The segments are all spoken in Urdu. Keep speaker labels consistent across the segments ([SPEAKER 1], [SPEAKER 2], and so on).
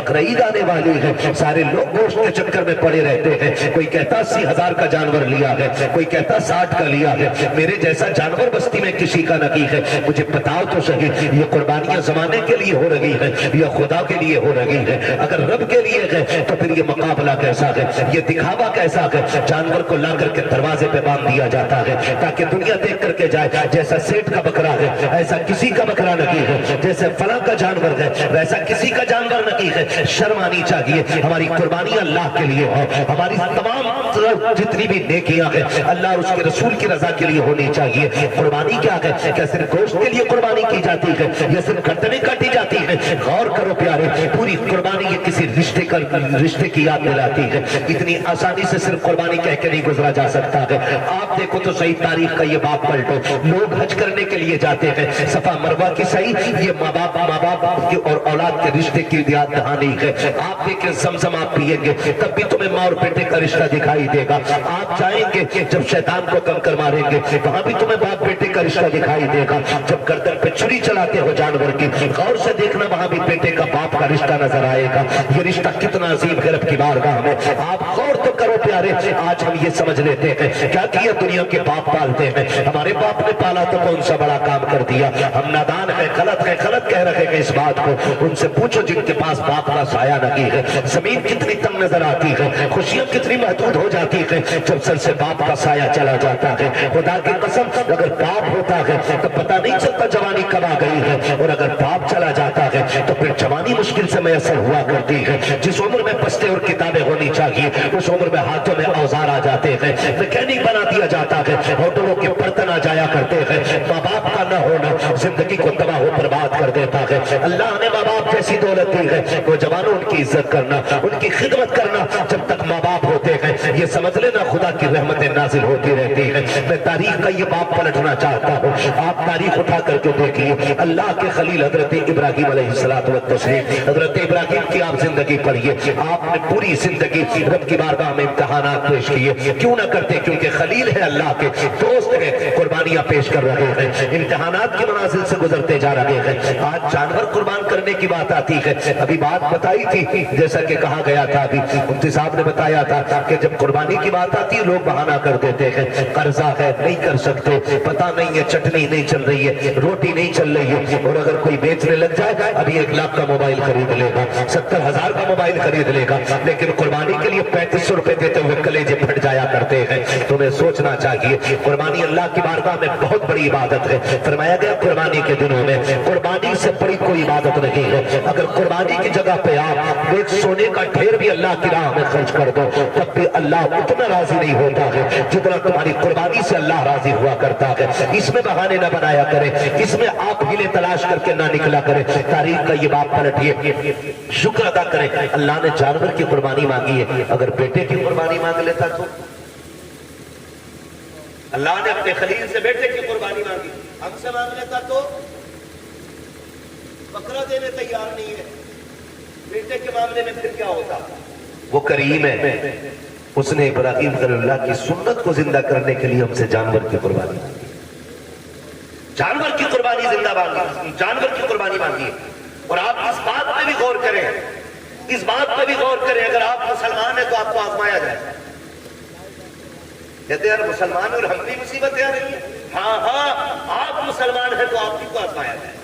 [SPEAKER 1] بقرعید آنے والی ہے، سارے لوگ گوشت کے چکر میں پڑے رہتے ہیں، کوئی کہتا 80,000 کا جانور لیا ہے، کوئی کہتا 60 کا لیا ہے، میرے جیسا جانور بستی میں کسی کا نہیں ہے، مجھے بتاؤ تو صحیح یہ قربانیاں زمانے کے لیے ہو رہی ہے یا خدا کے لیے ہو رہی ہے؟ اگر رب کے لیے ہے تو پھر یہ مقابلہ کیسا ہے، یہ دکھاوا کیسا ہے؟ جانور کو لا کر کے دروازے پہ باندھ دیا جاتا ہے تاکہ دنیا دیکھ کر کے جائے جیسا سیٹ کا بکرا ہے ایسا کسی کا بکرا نہیں ہے، جیسے فلاں کا جانور ہے ویسا کسی کا جانور نہیں ہے۔ شرم آنی چاہیے، ہماری قربانی اللہ کے لیے ہو، ہماری تمام جتنی بھی نیکیاں ہیں اللہ اور اس کے رسول کی رضا کے لیے ہونی چاہیے۔ قربانی کیا ہے؟ کیا صرف گوشت کے لیے قربانی کی جاتی ہے یا صرف گردنیں کاٹی جاتی ہے؟ غور کرو پیارے، پوری قربانی یہ کسی رشتے کی یاد دلاتی ہے۔ اتنی آسانی سے صرف قربانی کہہ کے نہیں گزرا جا سکتا ہے۔ آپ دیکھو تو صحیح تاریخ کا یہ باب پلٹو، لوگ حج کرنے کے لیے جاتے ہیں، صفا مروہ کی صحیح یہ ماں باپ کی اور اولاد کے رشتے کی یاد دہانی ہے۔ آپ دیکھیں زمزم آپ پیئیں گے تب بھی تمہیں ماں اور بیٹے کا رشتہ دکھائی دے گا، آپ جائیں گے جب شیطان کو کنکر ماریں گے وہاں بھی تمہیں باپ بیٹے کا رشتہ دکھائی دے گا، جب گردن پہ چھری چلاتے ہو جانور کی غور سے دیکھنا وہاں بھی بیٹے کا باپ کا رشتہ نظر آئے گا۔ یہ رشتہ کتنا عظیم ہے رب کی بارگاہ میں، آپ غور تو کرو پیارے۔ آج ہم یہ سمجھ لیتے ہیں کیا کیا دنیا کے باپ پالتے ہیں، ہمارے باپ نے پالا تو کون سا بڑا کام کر دیا، ہم نادان ہیں، غلط کہہ رہے ہیں اس بات کو۔ ان سے پوچھو جن کے پاس باپ کا سایہ نہیں ہے، زمین کتنی تنگ نظر آتی ہے، خوشیاں کتنی محدود ہو جاتی ہیں جب سر سے باپ کا سایہ چلا جاتا ہے۔ خدا کی قسم اگر باپ ہوتا ہے تو پتہ نہیں چلتا جوانی کب آ گئی ہے، اور اگر باپ چلا جاتا ہے تو پھر جوانی مشکل سے میسر ہوا کرتی ہے۔ جس عمر میں بستے اور کتابیں ہونی چاہیے اس عمر میں ہاتھوں میں اوزار آ جاتے ہیں، میکینک بنا دیا جاتا ہے، ہوٹلوں کے برتن آ جایا کرتے ہیں۔ ماں باپ کا نہ ہونا زندگی کو تباہ و برباد کر دیتا ہے۔ اللہ نے ماں باپ جیسی دولت دی ہے، وہ جوانوں ان کی عزت کرنا، ان کی خدمت کرنا، جب تک ماں باپ ہوتے ہیں یہ سمجھ لینا خدا کی رحمتیں نازل ہوتی رہتی ہیں۔ میں تاریخ کا یہ باب پلٹنا چاہتا ہوں، آپ تاریخ اٹھا کر کے دیکھیے۔ اللہ کے خلیل حضرت ابراہیم علیہ الصلوۃ والتسلیم، حضرت ابراہیم کی آپ زندگی پڑھیے، آپ نے پوری زندگی رب کی بارگاہ میں امتحانات پیش کیے، کیوں نہ کرتے؟ کیونکہ خلیل ہے، اللہ کے دوست ہیں، قربانیاں پیش کر رہے ہیں، امتحانات کی منازل سے گزرتے جا رہے ہیں۔ آج جانور قربان کرنے کی بات آتی ہے، ابھی بات بتائی تھی جیسا کہ کہا گیا تھا، ابھی مفتی صاحب نے بتایا تھا کہ جب قربانی کی بات آتی ہے لوگ بہانہ کر دیتے ہیں، قرضہ ہے نہیں کر سکتے، پتہ نہیں ہے چٹنی نہیں چل رہی ہے، روٹی نہیں چل رہی ہے، اور اگر کوئی بیچنے لگ جائے ابھی 1 لاکھ کا موبائل خرید لے گا، 70,000 کا موبائل خرید لے گا، لیکن قربانی کے لیے 3500 روپے دیتے ہوئے کلیجے پھٹ جایا کرتے ہیں۔ تمہیں سوچنا چاہیے قربانی اللہ کی بارگاہ میں بہت بڑی عبادت ہے۔ فرمایا گیا قربانی کے دنوں میں قربانی سے بڑی کوئی عبادت نہیں ہے۔ اگر قربانی کی جگہ پہ آپ ایک سونے کا ڈھیر بھی اللہ کی راہ میں خرچ کر دو تب بھی اللہ اتنا راضی نہیں ہوتا ہے جتنا تمہاری قربانی سے اللہ راضی ہوا کرتا ہے۔ اس میں بہانے نہ بنایا کرے، اس میں آپ ہیلے تلاش کر کے نہ نکلا کرے۔ تاریخ کا یہ باب پلٹیے، شکر ادا کرے اللہ نے جانور کی قربانی مانگی ہے، اگر بیٹے کی قربانی مانگ لیتا تو؟ اللہ نے اپنے خلیل سے بیٹے کی قربانی مانگی، ہم سے مانگ لیتا تو؟ بکرا دینے تیار نہیں ہے، بیٹے کے معاملے میں پھر کیا ہوتا؟ وہ کریم ہے، اس نے ابراہیم خلیل اللہ کی سنت کو زندہ کرنے کے لیے ہم سے جانور کی قربانی مانگی، جانور کی قربانی زندہ مانگی، جانور کی قربانی مانگی۔ اور آپ اس بات پہ بھی غور کریں، اس بات پہ بھی غور کریں، اگر آپ مسلمان ہیں تو آپ کو آزمایا جائے۔ کہتے ہیں مسلمان اور ہم بھی مصیبتیں آ رہی ہیں، ہاں آپ مسلمان ہیں تو آپ کو آزمایا جائے۔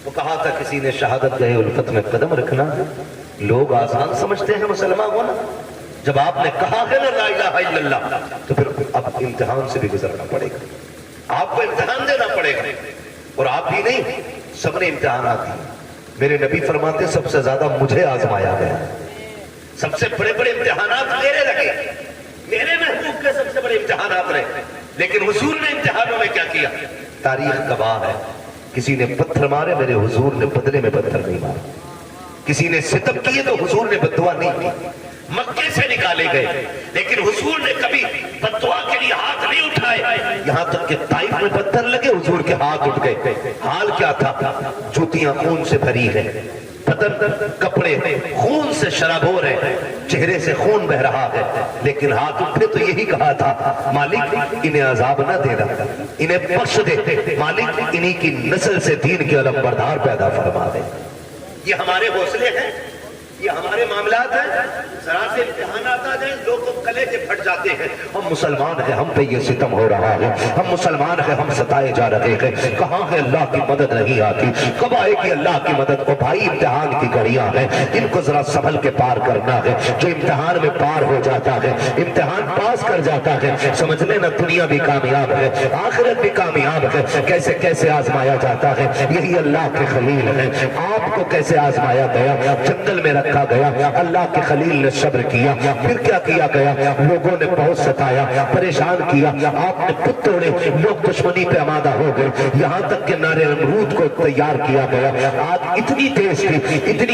[SPEAKER 1] وہ کہا تھا کسی نے شہادت گاہ الفت میں قدم رکھنا، لوگ آسان سمجھتے ہیں مسلمان ہونا، جب آپ نے کہا ہے نا لا الہ الا اللہ تو پھر اب امتحان سے بھی گزرنا پڑے گا، آپ کو امتحان دینا پڑے گا، اور آپ بھی نہیں سب نے امتحانات دی۔ میرے نبی فرماتے سب سے زیادہ مجھے آزمایا گیا، سب سے بڑے بڑے امتحانات میرے لگے، میرے محبوب کے سب سے بڑے امتحانات رہے، لیکن حضور نے امتحانوں میں کیا کیا؟ تاریخ گواہ ہے، کسی نے پتھر مارے میرے حضور نے بدلے میں پتھر نہیں مارے، کسی نے ستم کیے تو حضور نے بددعا نہیں کی، مکے سے نکالے گئے لیکن حضور نے کبھی بددعا کے لیے ہاتھ نہیں اٹھائے، یہاں تک کہ طائف میں پتھر لگے حضور کے ہاتھ اٹھ گئے۔ حال کیا تھا؟ جوتیاں خون سے بھری ہیں، بدن کپڑے خون سے شرابور ہیں، چہرے سے خون بہ رہا ہے، لیکن ہاتھ اٹھے تو یہی کہا تھا مالک انہیں عذاب نہ دینا، انہیں بخش دے، مالک انہی کی نسل سے دین کے علم بردار پیدا فرما دے۔ یہ ہمارے حوصلے ہیں، یہ ہمارے معاملات ہیں. ذرا سے امتحانات آ جائیں لوگ کلیجے پھٹ جاتے ہیں. ہم مسلمان ہیں، ہم پہ یہ ستم ہو رہا ہے، ہم مسلمان ہیں، ہم ستائے جا رہے ہیں. کہاں ہے اللہ کی مدد نہیں آتی؟ کب آئے گی اللہ کی مدد؟ او بھائی امتحان کی گھڑیاں ہیں، ان کو ذرا سنبھل کے پار کرنا ہے. جو امتحان میں پار ہو جاتا ہے، امتحان پاس کر جاتا ہے، سمجھ لینا دنیا بھی کامیاب ہے، آخرت بھی کامیاب ہے. کیسے کیسے آزمایا جاتا ہے، یہی اللہ کے خلیل ہے. آپ کو کیسے آزمایا گیا؟ جنگل میں رکھا گیا، اللہ کے خلیل نے صبر کیا. پھر کیا کیا گیا؟ لوگوں نے بہت ستایا، پریشان کیا، آپ نے پت توڑے، لوگ دشمنی پہ آمادہ ہو گئے، یہاں تک کہ نارے نمرود کو تیار کیا گیا. آگ اتنی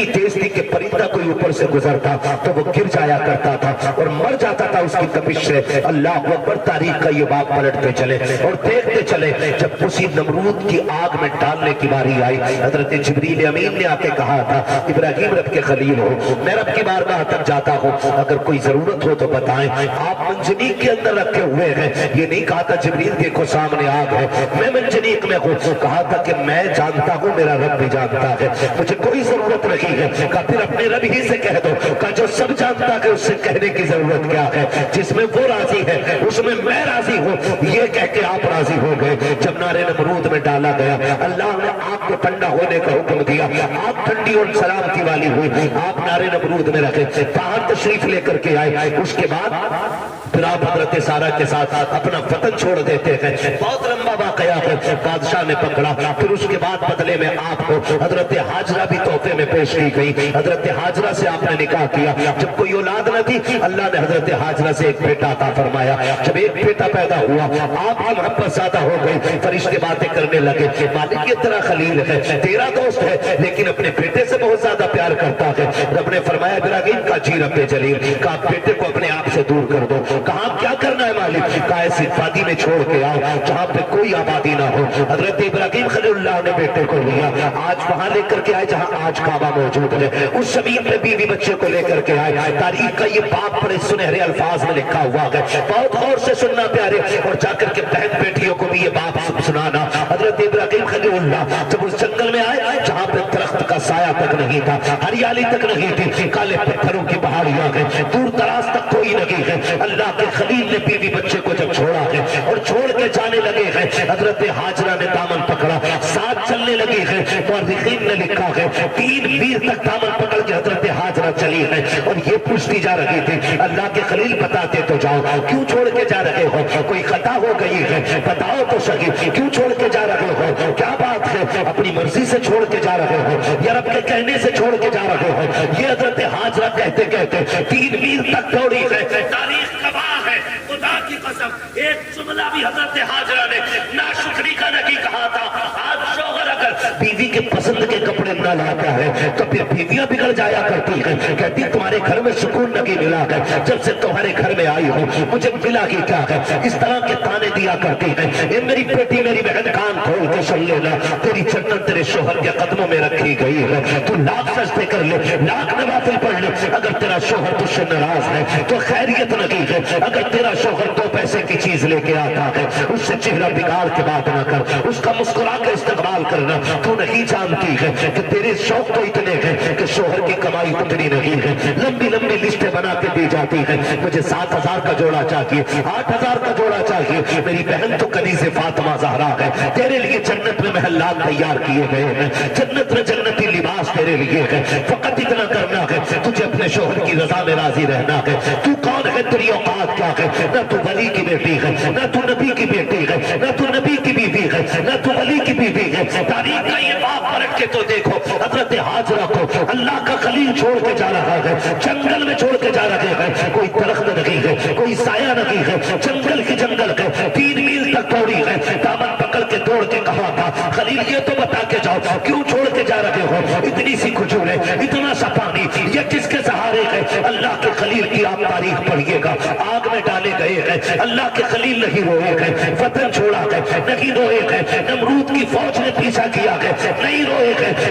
[SPEAKER 1] تیز تھی کہ پرندہ کوئی اوپر سے گزرتا تو وہ گر جایا کرتا تھا اور مر جاتا تھا اس کی تپش سے. اللہ اکبر، تاریخ کا یہ باب پلٹتے چلے اور دیکھتے چلے. جب اسی نمرود کی آگ میں ڈالنے کی باری آئی، حضرت جبریل امین نے آ کے کہا تھا ابراہیم رب کے خلیل ہو، میں رب کی بارگاہ تک جاتا ہوں، اگر کوئی ضرورت ہو تو بتائیں. آپ منجنیق کے اندر رکھے ہوئے ہیں. یہ نہیں کہا تھا جبریل دیکھو سامنے آگ ہے، میں منجنیق میں ہوں. کہا تھا کہ میں جانتا ہوں، میرا رب بھی جانتا ہے، مجھے کوئی ضرورت نہیں ہے. کہا پھر اپنے رب ہی سے کہہ دو. کہا جو سب جانتا ہے اس سے کہنے کی ضرورت کیا ہے؟ جس میں وہ راضی ہے اس میں میں راضی ہوں. یہ کہہ کے آپ راضی ہو گئے. جب نارے نمرود میں ڈالا گیا، اللہ نے آگ کو ٹھنڈا ہونے کا حکم دیا. آگ ٹھنڈی اور سلامتی والی ہوئی. آپ نارے نمرود میں رکھے، باہر تشریف لے کر کے آئے. اس کے بعد پھر آپ حضرت سارہ کے ساتھ اپنا وطن چھوڑ دیتے ہیں. بہت لمبا واقعہ ہے. بادشاہ نے پکڑا، پھر اس کے بعد بدلے میں آپ کو حضرت حاجرہ بھی تحفے میں پیش کی گئی. حضرت حاجرہ سے آپ نے نکاح کیا. جب کوئی اولاد نہ تھی، اللہ نے حضرت حاجرہ سے ایک بیٹا عطا فرمایا. جب ایک بیٹا پیدا ہوا، آپ کی محبت زیادہ ہو گئی. فرشتے باتیں کرنے لگے، مالک یہ تیرا خلیل ہے، تیرا دوست ہے، لیکن اپنے بیٹے سے بہت زیادہ پیار کرتا ہے. رب نے فرمایا ابراہیم کا جی رب جلیل، کہا بیٹے کو اپنے آپ سے دور کر دو. کہا کیا کرنا ہے مالک؟ کہا ایسی وادی میں چھوڑ کے آؤ جہاں پہ کوئی آبادی نہ ہو. حضرت ابراہیم خلیل اللہ نے بیٹے کو لیا، آج وہاں لے کر کے آئے جہاں آج کعبہ موجود ہے. اس زمین پہ بیوی بچے کو لے کر کے آئے. تاریخ کا یہ باب بڑے سنہرے الفاظ میں لکھا ہوا ہے، بہت غور سے سننا پیارے، اور جا کر کے بہن بیٹیوں کو بھی یہ باب سنانا. حضرت ابراہیم خلیل اللہ جب اس جنگل میں آئے جہاں پہ درخت کا سایہ تک نہیں تھا، ہریالی تک نہیں تھی، کالے پتھروں کی پہاڑیاں ہیں، دور دراز تک کوئی نہیں ہے. اللہ کے خلیل نے بیوی بچے کو جب چھوڑا ہے اور چھوڑ کے جانے لگے ہیں، حضرت حاجرہ نے دامن پکڑا، ساتھ چلنے لگی ہے. مورخین نے لکھا ہے 3 میر تک دامن پکڑ کے حضرت حاجرہ چلی ہے اور یہ پوچھتی جا رہی تھی اللہ کے خلیل بتاتے تو جاؤ کیوں چھوڑ کے جا رہے ہو؟ کوئی خطا ہو گئی ہے؟ بتاؤ تو صحیح، کیوں چھوڑ کے جا رہے ہو؟ کیا بات ہے؟ اپنی مرضی سے چھوڑ کے جا رہے ہو یا رب کے کہنے سے چھوڑ کے جا رہے ہو؟ یہ حضرت حاجرہ کہتے کہتے 3 میر تک دوڑی ہے. تاریخ گواہ ہے، خدا کی قسم ایک جملہ بھی حضرت حاجرہ نے ناشکری کا نہیں کہا تھا. آج شوہر اگر بیوی کے پسند کے کپڑے نہ لاتا ہے تو پھر بیویاں بگڑ جایا کرتی ہیں. کہتی تمہارے گھر میں سکون نہیں ملا ہے، جب سے تمہارے گھر میں آئی ہوں مجھے ملا ہی کیا ہے. اس طرح کے تانے دیا کرتی ہیں. اے میری بیٹی میری بہن کان کھول کے سن لینا، تیری جنت تیرے شوہر کے قدموں میں رکھی گئی ہے. تو لاکھ سجدے کر لے، لاکھ نوافل پڑھ لے، اگر تیرا شوہر تجھ سے ناراض ہے تو خیریت نہیں ہے. اگر تیرا شوہر 2 پیسے کی چیز لے کے آتا ہے اس سے چہرہ بگاڑ کے بات نہ کر، اس کا مسکرا کے استقبال کرنا. تو نہیں جانتی ہے کہ تیرے شوق تو اتنے ہیں کہ شوہر کی کمائی اتنی نہیں ہے. لمبی لمبی لسٹیں بنا کے دی جاتی ہیں، مجھے 7,000 کا جوڑا چاہیے، 8,000 کا جوڑا چاہیے. میری بہن تو کنیز فاطمہ زہرا ہے، تیرے لیے جنت میں محلات تیار کیے گئے ہیں، جنت میں جنتی لباس تیرے لیے ہے. فقط اتنا کرنا ہے تجھے اپنے شوہر کی رضا میں راضی رہنا ہے. تو کون ہے؟ تیری اوقات کیا ہے؟ نہ تو ولی کی بیٹی ہے، نہ تو نبی کی بیٹی ہے، نہ تو نبی کی بیوی ہے، نہ تو ولی کی بیوی ہے. تاریخ کا یہ باب پلٹ کے تو دیکھو، حضرت حاجرہ کو اللہ کا خلیل چھوڑ کے جا رہا ہے، جنگل میں چھوڑ کے جا رہے ہیں. کوئی درخت نہیں ہے، کوئی سایہ نہیں ہے، جنگل کی جنگل ہے. 3 میل تک دوڑی ہے، دامن پکڑ کے دوڑ کے کہا تھا خلیل یہ تو بتا کے جاؤ کیوں چھوڑ کے جا رہے ہو؟ اتنی سی کھجوریں، اتنا سا پانی، یہ کس کے سہارے ہے؟ اللہ کے خلیل کی آپ تاریخ پڑھیے گا. آگ میں ڈالے گئے ہیں، اللہ کے خلیل نہیں روئے ہیں، وطن چھوڑا ہے نہیں روئے ہیں، نمرود کی فوج نے پیچھا کیا ہے نہیں روئے ہیں.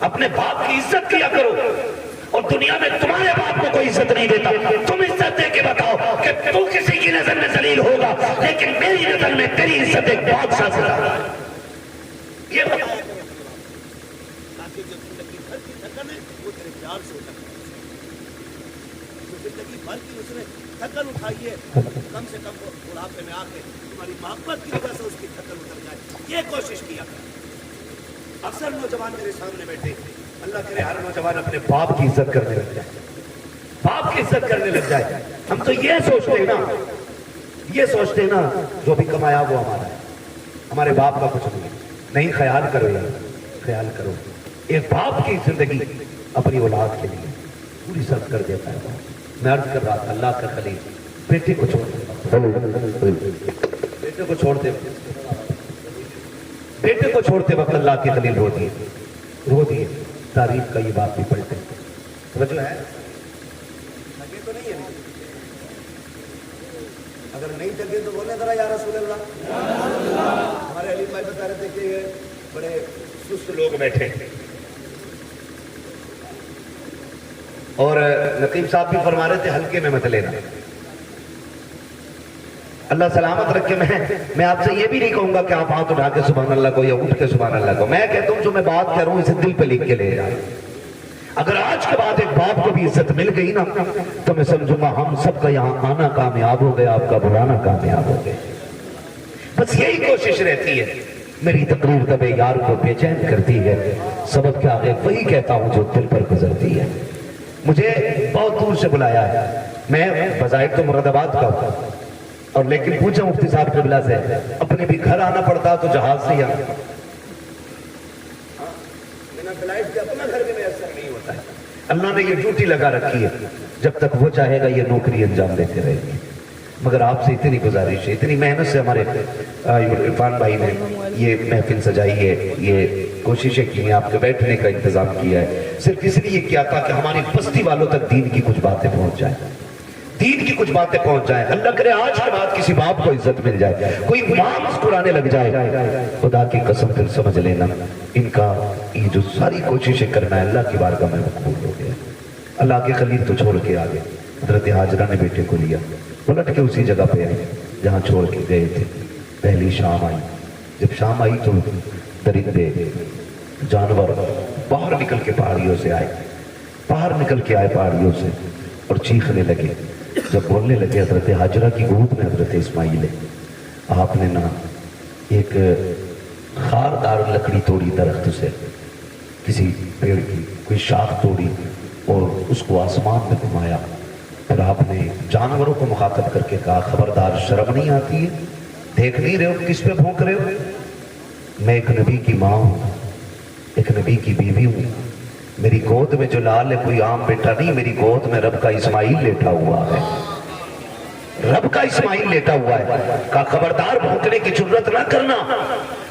[SPEAKER 1] اپنے باپ کی عزت کیا کرو. اور دنیا میں تمہارے باپ کو کوئی عزت نہیں دیتا. تم عزت دے کے بتاؤ کہ تو کسی کی نظر میں ذلیل ہوگا, لیکن میری نظر میں تیری عزت ایک بادشاہ سے زیادہ ہے. یہ بتاؤ
[SPEAKER 2] تاکہ جو زندگی بھر کی تھکن ہے وہ تیرے پیار سے اتر جائے. جو زندگی بھر کی اس نے تھکن اٹھائی ہے, کم سے کم وہ بڑھاپے میں آ کے تمہاری محبت کی وجہ سے اس کی تھکن اتر جائے. یہ کوشش کیا کر. اکثر نوجوان میرے سامنے بیٹھے, اللہ کرے ہر نوجوان اپنے باپ کی عزت کرنے لگ جائے, باپ کی عزت کرنے لگ جائے. ہم تو یہ سوچتے ہیں نا جو بھی کمایا وہ ہمارا ہے, ہمارے باپ کا کچھ نہیں. خیال کرو یار, خیال کرو. ایک باپ کی زندگی اپنی اولاد کے لیے پوری صرف کر دیتا ہے. میں عرض کر رہا تھا, اللہ کا خلیل بیٹے کو چھوڑتے وقت اللہ کی خلیل رو دیے. تاریخ کا یہ بات بھی پڑھتے ہیں. توجہ ہے, لگے تو نہیں ہے, اگر نہیں جگے تو بولے ذرا یا رسول اللہ. ہمارے علی بھائی بتا رہے تھے کہ بڑے سست لوگ بیٹھے, اور نقیب صاحب بھی فرما رہے تھے ہلکے میں مت لینا. اللہ سلامت رکھے. میں آپ سے یہ بھی نہیں کہوں گا کہ آپ ہاتھ اٹھا کے سبحان اللہ کو یا اٹھ کے سبحان اللہ کو. میں کہتا ہوں جو میں بات کر رہا ہوں اسے دل پہ لکھ کے لے جائیں. اگر آج کے بعد ایک باپ کو بھی عزت مل گئی نا تو میں سمجھوں گا ہم سب کا یہاں آنا کامیاب ہو گیا, آپ کا بلانا کامیاب ہو گیا. بس یہی کوشش رہتی ہے. میری تقریر طبع یار کو بے چین کرتی ہے, سبب کیا ہے وہی کہتا ہوں جو دل پر گزرتی ہے. مجھے بہت دور سے بلایا ہے. میں بظاہر تو مراد آباد کا ہوں, اور لیکن پوچھا مفتی صاحب قبلہ سے, اپنے بھی گھر آنا پڑتا تو جہاز سے آنا. بنا فلائٹ کے اپنا گھر بھی میسر نہیں ہوتا ہے. اللہ نے یہ ڈیوٹی لگا رکھی ہے, جب تک وہ چاہے گا یہ نوکری انجام دیتے رہے گی. مگر آپ سے اتنی گزارش ہے, اتنی محنت سے ہمارے عرفان بھائی نے یہ محفل سجائی ہے, یہ کوششیں کی ہیں, آپ کے بیٹھنے کا انتظام کیا ہے, صرف اس لیے کیا تھا کہ ہماری بستی والوں تک دین کی کچھ باتیں پہنچ جائیں, دین کی کچھ باتیں پہنچ جائیں. اللہ کرے آج کے بعد کسی باپ کو عزت مل جائے, کوئی ماں مسکرانے لگ جائے. خدا کی قسم دل سمجھ لینا ان کا یہ جو ساری کوششیں کرنا ہے اللہ کی بارگاہ میں مقبول ہو گیا. اللہ کے خلیل تو چھوڑ کے آگے. حضرت حاجرہ نے بیٹے کو لیا, پلٹ کے اسی جگہ پہ آئے جہاں چھوڑ کے گئے تھے. پہلی شام آئی. جب شام آئی تو درندے جانور باہر نکل کے پہاڑیوں سے آئے, باہر نکل کے آئے پہاڑیوں سے اور چیخنے لگے. جب بولنے لگے حضرت حاجرہ کی گود میں حضرت اسماعیل ہے, آپ نے نا ایک خاردار لکڑی توڑی درخت سے, کسی پیڑ کی کوئی شاخ توڑی اور اس کو آسمان میں گھمایا. پھر آپ نے جانوروں کو مخاطب کر کے کہا, خبردار شرم نہیں آتی ہے, دیکھ نہیں رہے ہو کس پہ بھونک رہے ہو؟ میں ایک نبی کی ماں ہوں, ایک نبی کی بیوی ہوں. میری گود میں جو لال ہے کوئی عام بیٹا نہیں, میری گود میں رب کا اسماعیل لیٹا ہوا ہے, رب کا اسماعیل لیٹا ہوا ہے. کہا خبردار بھونکنے کی جرت نہ کرنا,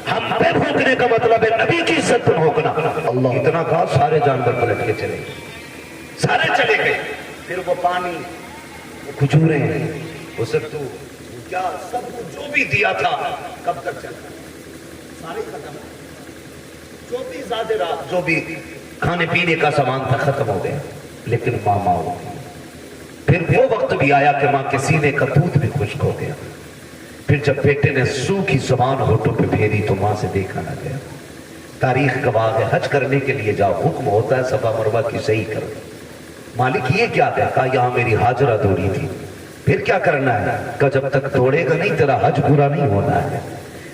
[SPEAKER 2] ہم پہ بھونکنے کا مطلب ہے نبی کی عزت پہ بھونکنا. اللہ اتنا کہا سارے جانور پلٹ کے چلے, سارے چلے گئے. پھر وہ پانی, وہ کھجوریں, وہ ستو, کیا سب جو بھی دیا تھا کب تک چلتا, سارے ختم. جو بھی زیادہ رات جو بھی کھانے پینے کا سامان تھا ختم ہو گیا. لیکن ماں ہوتی. پھر وہ وقت بھی آیا کہ ماں کے سینے کا دودھ بھی خشک ہو گیا. پھر جب بیٹے نے سوکھی زبان ہونٹوں پہ پھیری تو ماں سے دیکھا نہ گیا. تاریخ گواہ ہے, حج کرنے کے لیے جاؤ, حکم ہوتا ہے صفا مروہ کی صحیح کرو. مالک یہ کیا ہے؟ کہا یہاں میری حاجرہ دوڑی تھی. پھر کیا کرنا ہے؟ کہ جب تک دوڑے گا نہیں تیرا حج پورا نہیں ہونا ہے,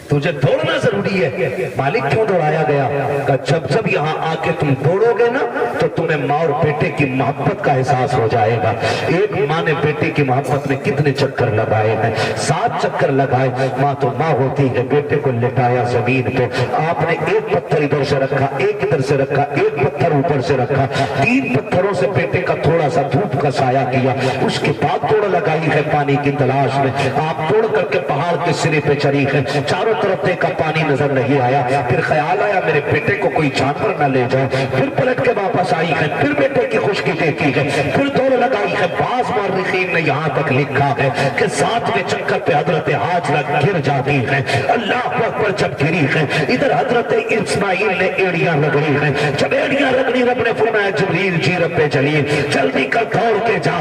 [SPEAKER 2] تجھے دوڑنا ضروری ہے. مالک کیوں دوڑایا گیا؟ کہ جب جب یہاں آ کے تم دوڑو گے نا تو تمہیں ماں اور بیٹے کی محبت کا احساس ہو جائے گا. ایک ماں نے بیٹے کی محبت میں کتنے چکر لگائے ہیں, 7 چکر لگائے. ماں تو ماں ہوتی ہے. بیٹے کو لٹایا زمین پہ, آپ نے ایک پتھر ادھر سے رکھا, ایک ادھر سے رکھا, ایک پتھر اوپر سے رکھا, 3 پتھروں سے بیٹے کا تھوڑا سا دھوپ کا سایہ کیا. اس کے بعد توڑ لگائی ہے پانی کی تلاش میں. آپ توڑ کر کے پہاڑ کے سرے پہ چڑھی ہے, چاروں
[SPEAKER 1] طرف دیکھا پانی نظر نہیں آیا، پھر خیال آیا میرے بیٹے کو کوئی جانور نہ لے جائے، پھر پلٹ کے واپس آئی ہے، پھر بیٹے کی خشکی دیکھی ہے، پھر دوڑ لگائی ہے۔ بعض مورخین نے یہاں تک لکھا ہے کہ 7ویں چکر پہ حضرت حاجرہ گر جاتی ہے۔ اللہ اکبر، جب گری ہے ادھر حضرت اسماعیل نے ایڑیاں رگڑی ہیں، جب ایڑیاں رگڑی رب نے فرمایا جبریل جی رب جلیل جلدی کر دوڑ کے جا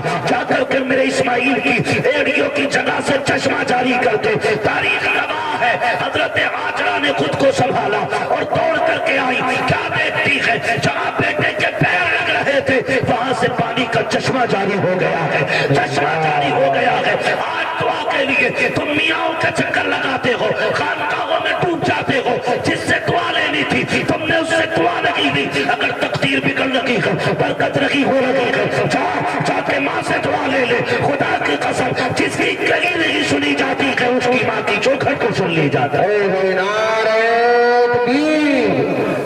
[SPEAKER 1] کر کے میرے اسماعیل کی ایڑیوں کی جگہ سے چشمہ جاری کر دے۔ تاریخ گواہ ہے حضرت حاجرہ نے خود کو سنبھالا اور دوڑ کر کے آئی، کیا دیکھتی ہے جہاں بیٹے کے پیر لگ رہے تھے وہاں سے پانی کا چشمہ جاری ہو گیا ہے، چشمہ جاری ہو گیا ہے۔ آج دعا کے لیے تم میاں کے چکر لگاتے ہو، خانقاہوں میں ڈوب جاتے ہو، جس سے دعا لینی تھی تم نے اس سے دعا نہیں دی۔ اگر تقدیر بگڑ رہی ہے، برکت رہی ہو رہی ہے، جا کے ماں سے دعا لے لے۔ خدا کی قسم جس کی کہیں نہیں سنی جاتی ہے اس کی ماں کی چوکھٹ کو سن لی جاتا ہے۔
[SPEAKER 3] نعرہ تکبیر،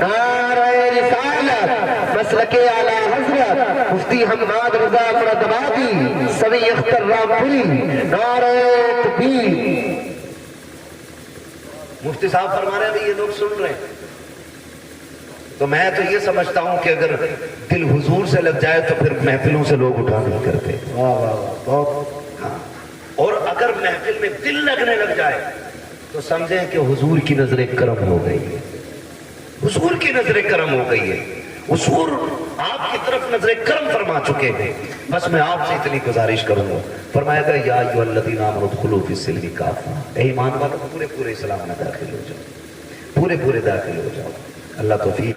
[SPEAKER 3] نعرہ رسالت، مسلک اعلی حضرت مفتی حماد رضا فرد آبادی سوی اختر رامپوری، نعرہ تکبیر۔
[SPEAKER 2] مفتی صاحب فرما رہے ہیں یہ لوگ سن رہے ہیں، تو میں تو یہ سمجھتا ہوں کہ اگر دل حضور سے لگ جائے تو پھر محفلوں سے لوگ اٹھا نہیں کرتے۔ ہاں، اور اگر محفل میں دل لگنے لگ جائے تو سمجھیں کہ حضور کی نظر کرم ہو گئی ہے، حضور کی نظر کرم ہو گئی ہے، حضور آپ کی طرف نظر کرم فرما چکے ہیں۔ بس میں آپ سے اتنی گزارش کروں گا، فرمایا گا یا ایھا الذین آمنوا ادخلوا فی السلم کافہ، اے ایمان والو پورے اسلام میں داخل ہو جاؤ، پورے داخل ہو جاؤ۔ اللہ توفیق